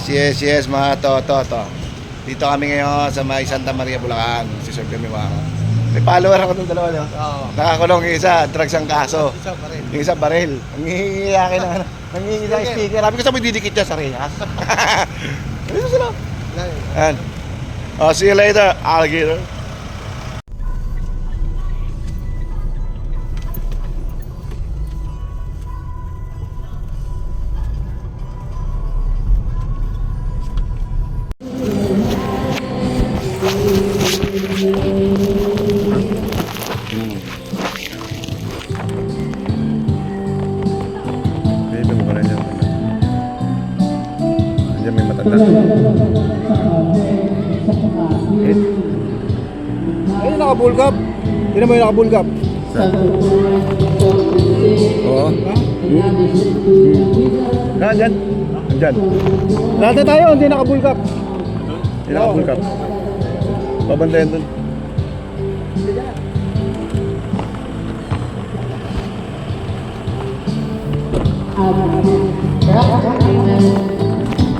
Yes, mga to. Dito kami ngayon sa may Santa Maria, Bulacan. Siserve kami mga. May follower ako ng dalawa, no? Oo. Nakakulong yung isa, drugs ang kaso. Isa pa rin. Yung isa, baril. Nangihingi akin ng ano. Nangihingi ng sticker. Sabi ko sa may didikit niya sa rehas. Dito sila. Ayan. Oh, see you later, alligator. Baby mo ka na dyan. Diyan may matanda. Ayun, nakabulgap. Tinan mo yung nakabulgap. Oo. Nandyan. Nandyan. Lahat na tayo, hindi nakabulgap. Hindi nakabulkap. Pabantayan dun.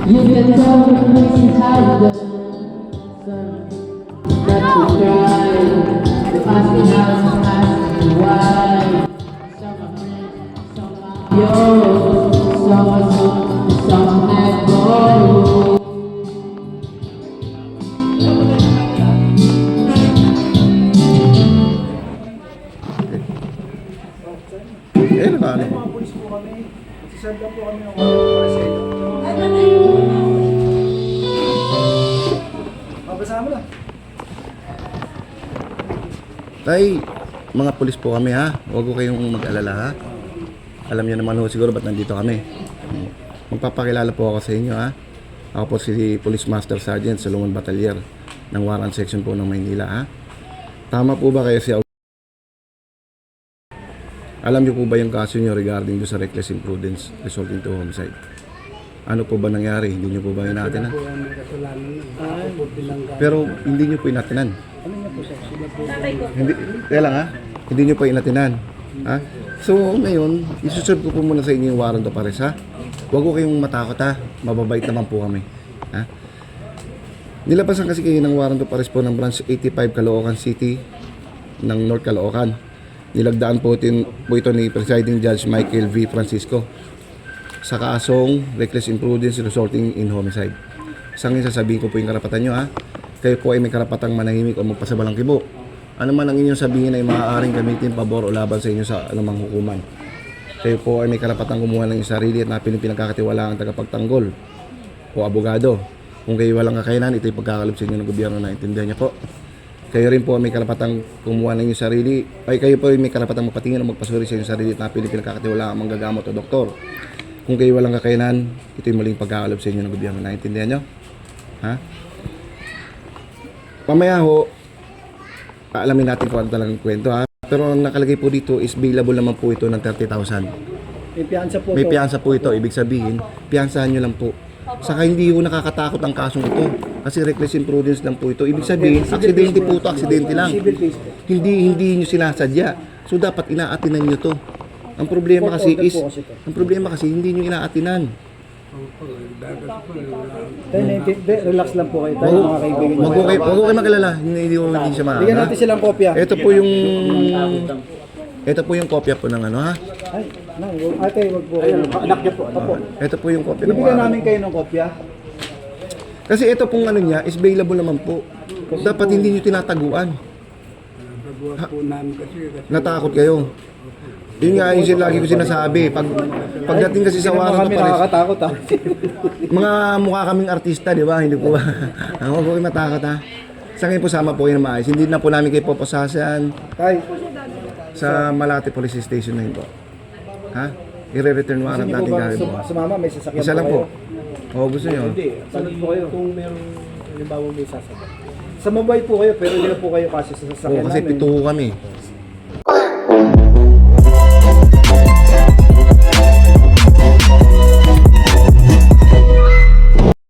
You can tell the place inside the that you cry. You ask me how, ask me why. Some are friends, some are yours, some echo. Nakaano. Mga pulis po kami. Sisend lang po kami ng mga mabasama na. Tay, mga pulis po kami ha. Huwag ko kayong mag-alala ha. Alam niyo naman ho siguro ba't nandito kami. Magpapakilala po ako sa inyo ha. Ako po si Police Master Sergeant Solomon Batalier ng Warrant Section po ng Maynila ha. Tama po ba kayo si Alam niyo po ba yung kaso niyo regarding do sa reckless imprudence resulting to homicide? Ano po ba nangyari? Hindi niyo po ba inatinan? Pero hindi niyo po inatinan. Hindi, kaya lang ha? Hindi niyo po inatinan. Ha? So ngayon, isuserve ko po muna sa inyo yung warrant of arrest ha? Huwag ko kayong matakot ha? Mababait naman po kami. Ha? Nilabasan kasi kayo ng warrant of arrest po ng branch 85 Caloocan City ng North Caloocan. Nilagdaan po ito ni Presiding Judge Michael V. Francisco sa kasong reckless imprudence resulting in homicide. Isang sasabihin ko po yung karapatan nyo ha. Kayo po ay may karapatang manahimik o magpasabalang kibo. Ano man ang inyong sabihin ay maaaring gamitin pabor o laban sa inyo sa anumang hukuman. Kayo po ay may karapatang kumuha ng inyong sarili at napiling pinagkakatiwalaang tagapagtanggol o abogado. Kung kayo walang kakayanan, ito'y pagkakalob sa inyo ng gobyerno, naintindihan niyo po. Kayo rin po may karapatang kumuha ng inyong sarili, ay kayo po ay may karapatang mapatingin o magpasuri sa inyong sarili at napiling pinagkakatiwalaang manggagamot o doktor. Kung kayo walang kakayanan, ito'y muling pagkakalob sa inyo ng gobyerno, naintindihan niyo? Ha? Pamaya ho, paalamin natin kung ano talagang kwento ha. Pero ang nakalagay po dito is bailable naman po ito ng 30,000. May piyansa po. May piyansa po ito, ibig sabihin, piyansahan nyo lang po. Saka hindi ho nakakatakot ang kasong ito. Kasi reckless imprudence lang po ito. Ibig sabihin, aksidente po ito, aksidente lang. Hindi nyo sinasadya. So dapat inaatinan nyo to. Ang problema kasi is, hindi nyo inaatinan. Relax lang po kayo tayo mga kaibigan. Huwag ko kayo mag-alala, hindi siya maano. Bigyan natin silang kopya. Ito po yung kopya po ng ano ha. Ay, ate, wag po kayo. Anak niyo po. Apo. Ito po yung kopya ng Bibigyan namin kayo ng kopya. Kasi ito pong ano niya is bailable naman po. Dapat hindi niyo tinataguan. Natakot kayo. Yun nga yung lagi ko sinasabi. Pagdating kasi sa warrant of arrest, nakakatakot ha. mga mukha kaming artista, di ba? Hindi po ba? Huwag ko kayo matakot ha. Sa ngayon po sama po kayo na maayos. Hindi na po namin kayo poposasan Tay, sa Malate Police Station na yun po. Ha? I-return warrant natin gagawin po. sumama may sasakyan Isa lang po. O gusto nyo? Hindi, sagot po kayo. Kung meron, halimbawa may sasakyan. Sa Mumbai po kayo, pero hindi na po kayo kasi sa sasakyan Oo, kasi namin. pito kami.